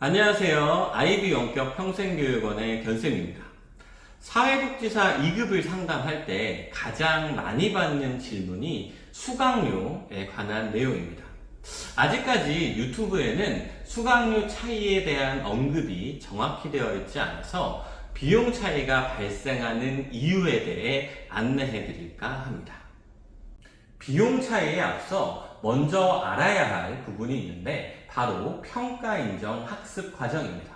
안녕하세요. 아이비 원격 평생교육원의 견쌤입니다. 사회복지사 2급을 상담할 때 가장 많이 받는 질문이 수강료에 관한 내용입니다. 아직까지 유튜브에는 수강료 차이에 대한 언급이 정확히 되어 있지 않아서 비용 차이가 발생하는 이유에 대해 안내해 드릴까 합니다. 비용 차이에 앞서 먼저 알아야 할 부분이 있는데 바로 평가인정 학습 과정입니다.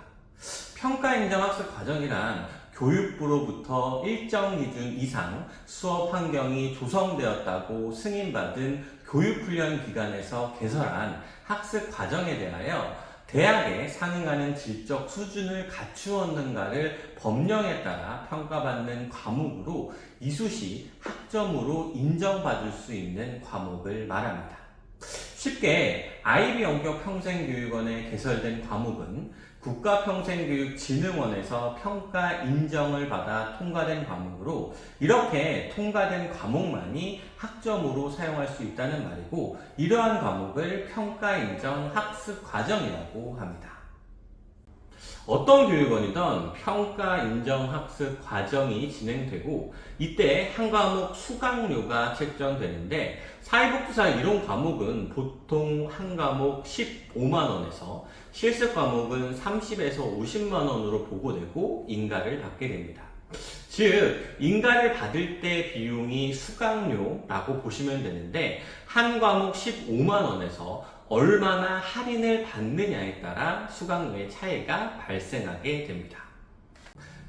평가인정 학습 과정이란 교육부로부터 일정 기준 이상 수업 환경이 조성되었다고 승인받은 교육훈련 기관에서 개설한 학습 과정에 대하여 대학에 상응하는 질적 수준을 갖추었는가를 법령에 따라 평가받는 과목으로 이수시 학점으로 인정받을 수 있는 과목을 말합니다. 쉽게 아이비 원격 평생교육원에 개설된 과목은 국가평생교육진흥원에서 평가 인정을 받아 통과된 과목으로 이렇게 통과된 과목만이 학점으로 사용할 수 있다는 말이고, 이러한 과목을 평가인정 학습과정이라고 합니다. 어떤 교육원이든 평가인정 학습 과정이 진행되고 이때 한 과목 수강료가 책정되는데, 사회복지사 이론 과목은 보통 한 과목 15만원에서 실습 과목은 30에서 50만원으로 보고되고 인가를 받게 됩니다. 즉, 인가를 받을 때 비용이 수강료라고 보시면 되는데, 한 과목 15만원에서 얼마나 할인을 받느냐에 따라 수강료의 차이가 발생하게 됩니다.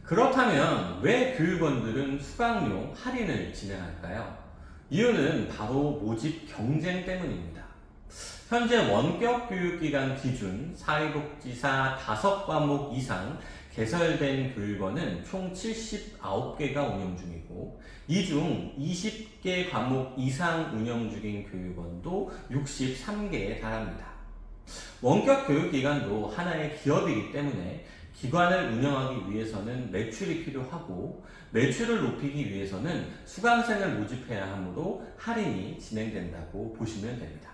그렇다면 왜 교육원들은 수강료 할인을 진행할까요? 이유는 바로 모집 경쟁 때문입니다. 현재 원격 교육기관 기준 사회복지사 5과목 이상 개설된 교육원은 총 79개가 운영 중이고, 이 중 20개 과목 이상 운영 중인 교육원도 63개에 달합니다. 원격 교육기관도 하나의 기업이기 때문에 기관을 운영하기 위해서는 매출이 필요하고, 매출을 높이기 위해서는 수강생을 모집해야 하므로 할인이 진행된다고 보시면 됩니다.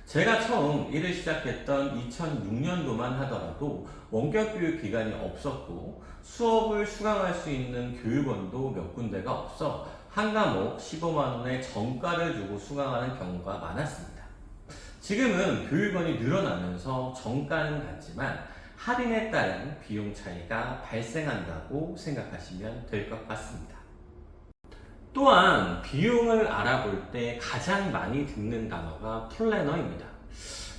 제가 처음 일을 시작했던 2006년도만 하더라도 원격 교육 기관이 없었고 수업을 수강할 수 있는 교육원도 몇 군데가 없어 한 과목 15만원의 정가를 주고 수강하는 경우가 많았습니다. 지금은 교육원이 늘어나면서 정가는 같지만 할인에 따른 비용 차이가 발생한다고 생각하시면 될 것 같습니다. 또한 비용을 알아볼 때 가장 많이 듣는 단어가 플래너입니다.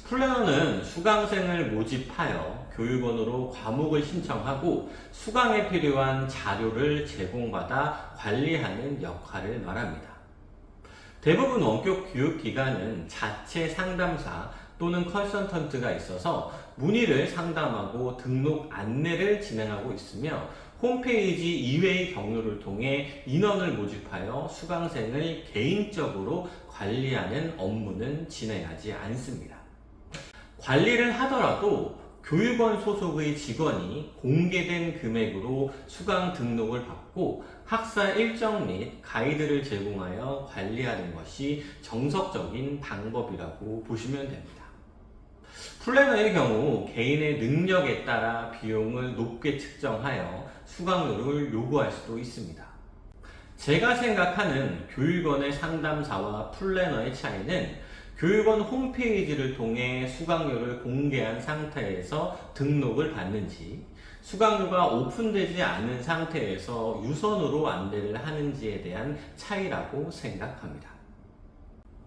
플래너는 수강생을 모집하여 교육원으로 과목을 신청하고 수강에 필요한 자료를 제공받아 관리하는 역할을 말합니다. 대부분 원격 교육기관은 자체 상담사 또는 컨설턴트가 있어서 문의를 상담하고 등록 안내를 진행하고 있으며, 홈페이지 이외의 경로를 통해 인원을 모집하여 수강생을 개인적으로 관리하는 업무는 진행하지 않습니다. 관리를 하더라도 교육원 소속의 직원이 공개된 금액으로 수강 등록을 받고 학사 일정 및 가이드를 제공하여 관리하는 것이 정석적인 방법이라고 보시면 됩니다. 플래너의 경우 개인의 능력에 따라 비용을 높게 측정하여 수강료를 요구할 수도 있습니다. 제가 생각하는 교육원의 상담사와 플래너의 차이는 교육원 홈페이지를 통해 수강료를 공개한 상태에서 등록을 받는지, 수강료가 오픈되지 않은 상태에서 유선으로 안내를 하는지에 대한 차이라고 생각합니다.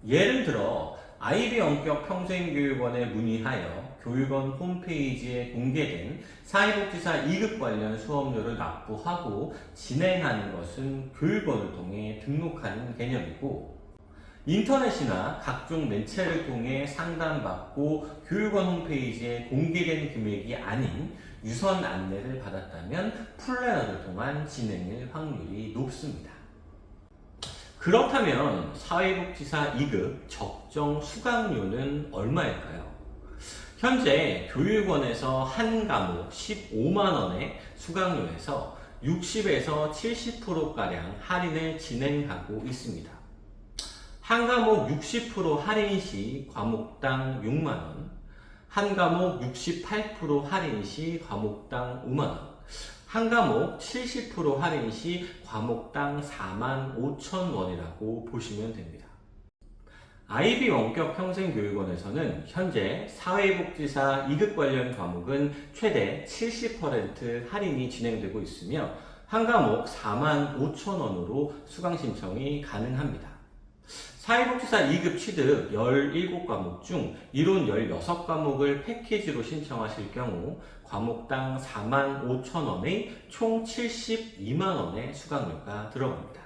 예를 들어 아이비 원격 평생교육원에 문의하여 교육원 홈페이지에 공개된 사회복지사 2급 관련 수업료를 납부하고 진행하는 것은 교육원을 통해 등록하는 개념이고, 인터넷이나 각종 매체를 통해 상담받고 교육원 홈페이지에 공개된 금액이 아닌 유선 안내를 받았다면 플래너를 통한 진행일 확률이 높습니다. 그렇다면 사회복지사 2급 적정 수강료는 얼마일까요? 현재 교육원에서 한 과목 15만원의 수강료에서 60에서 70%가량 할인을 진행하고 있습니다. 한 과목 60% 할인 시 과목당 6만원, 한 과목 68% 할인 시 과목당 5만원, 한 과목 70% 할인 시 과목당 45,000원이라고 보시면 됩니다. IB 원격 평생교육원에서는 현재 사회복지사 2급 관련 과목은 최대 70% 할인이 진행되고 있으며 한 과목 45,000원으로 수강 신청이 가능합니다. 사회복지사 2급 취득 17과목 중 이론 16과목을 패키지로 신청하실 경우 과목당 45,000원의 총 72만원의 수강료가 들어갑니다.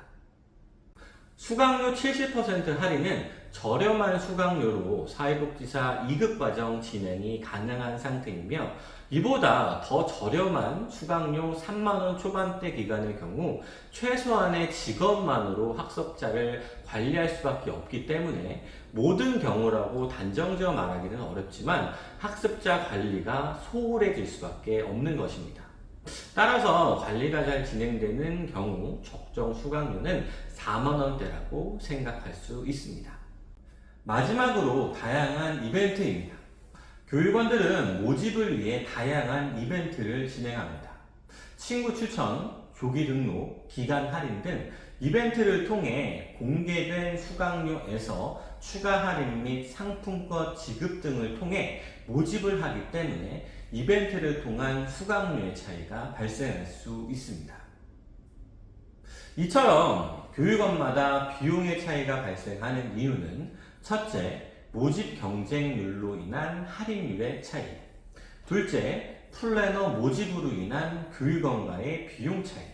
수강료 70% 할인은 저렴한 수강료로 사회복지사 2급 과정 진행이 가능한 상태이며 이보다 더 저렴한 수강료 3만원 초반대 기간의 경우 최소한의 직업만으로 학습자를 관리할 수밖에 없기 때문에 모든 경우라고 단정지어 말하기는 어렵지만 학습자 관리가 소홀해질 수밖에 없는 것입니다. 따라서 관리가 잘 진행되는 경우 적정 수강료는 4만원대라고 생각할 수 있습니다. 마지막으로 다양한 이벤트입니다. 교육원들은 모집을 위해 다양한 이벤트를 진행합니다. 친구 추천, 조기 등록, 기간 할인 등 이벤트를 통해 공개된 수강료에서 추가 할인 및 상품권 지급 등을 통해 모집을 하기 때문에 이벤트를 통한 수강료의 차이가 발생할 수 있습니다. 이처럼 교육원마다 비용의 차이가 발생하는 이유는 첫째, 모집 경쟁률로 인한 할인율의 차이. 둘째, 플래너 모집으로 인한 교육원과의 비용 차이.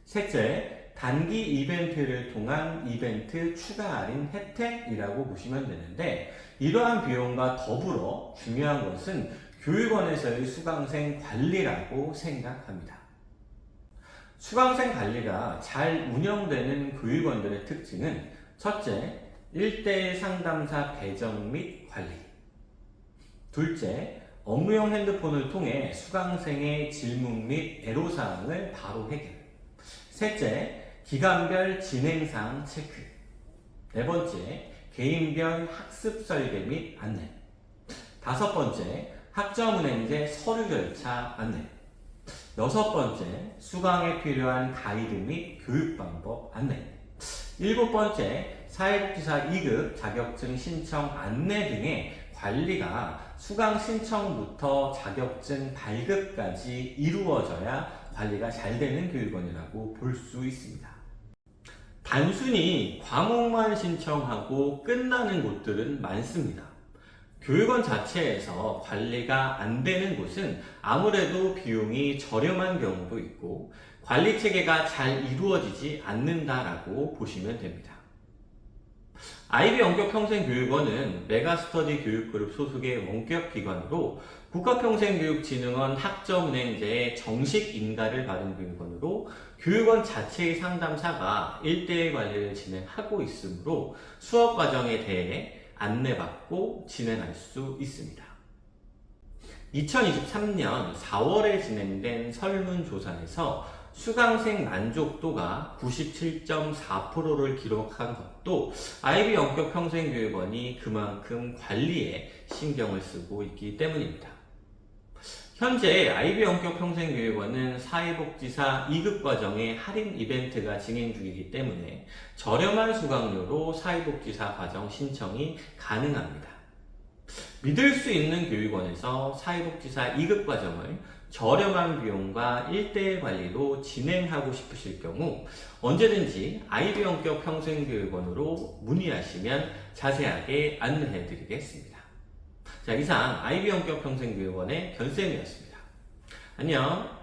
셋째, 단기 이벤트를 통한 이벤트 추가 할인 혜택이라고 보시면 되는데 이러한 비용과 더불어 중요한 것은 교육원에서의 수강생 관리라고 생각합니다. 수강생 관리가 잘 운영되는 교육원들의 특징은 첫째, 1대1 상담사 배정 및 관리. 둘째, 업무용 핸드폰을 통해 수강생의 질문 및 애로사항을 바로 해결. 셋째, 기간별 진행사항 체크. 네 번째, 개인별 학습 설계 및 안내. 다섯 번째, 학점은행제 서류 절차 안내. 여섯 번째, 수강에 필요한 가이드 및 교육 방법 안내. 일곱 번째, 사회복지사 2급 자격증 신청 안내 등의 관리가 수강 신청부터 자격증 발급까지 이루어져야 관리가 잘 되는 교육원이라고 볼 수 있습니다. 단순히 과목만 신청하고 끝나는 곳들은 많습니다. 교육원 자체에서 관리가 안 되는 곳은 아무래도 비용이 저렴한 경우도 있고 관리 체계가 잘 이루어지지 않는다라고 보시면 됩니다. IB 원격평생교육원은 메가스터디 교육그룹 소속의 원격기관으로 국가평생교육진흥원 학점은행제의 정식 인가를 받은 교육원으로 교육원 자체의 상담사가 1대1 관리를 진행하고 있으므로 수업 과정에 대해 안내받고 진행할 수 있습니다. 2023년 4월에 진행된 설문조사에서 수강생 만족도가 97.4%를 기록한 것도 IB 원격평생교육원이 그만큼 관리에 신경을 쓰고 있기 때문입니다. 현재 IB 원격평생교육원은 사회복지사 2급 과정의 할인 이벤트가 진행 중이기 때문에 저렴한 수강료로 사회복지사 과정 신청이 가능합니다. 믿을 수 있는 교육원에서 사회복지사 2급 과정을 저렴한 비용과 1대1 관리로 진행하고 싶으실 경우 언제든지 IB 원격 평생교육원으로 문의하시면 자세하게 안내해 드리겠습니다. 자, 이상 IB 원격 평생교육원의 변쌤이었습니다. 안녕.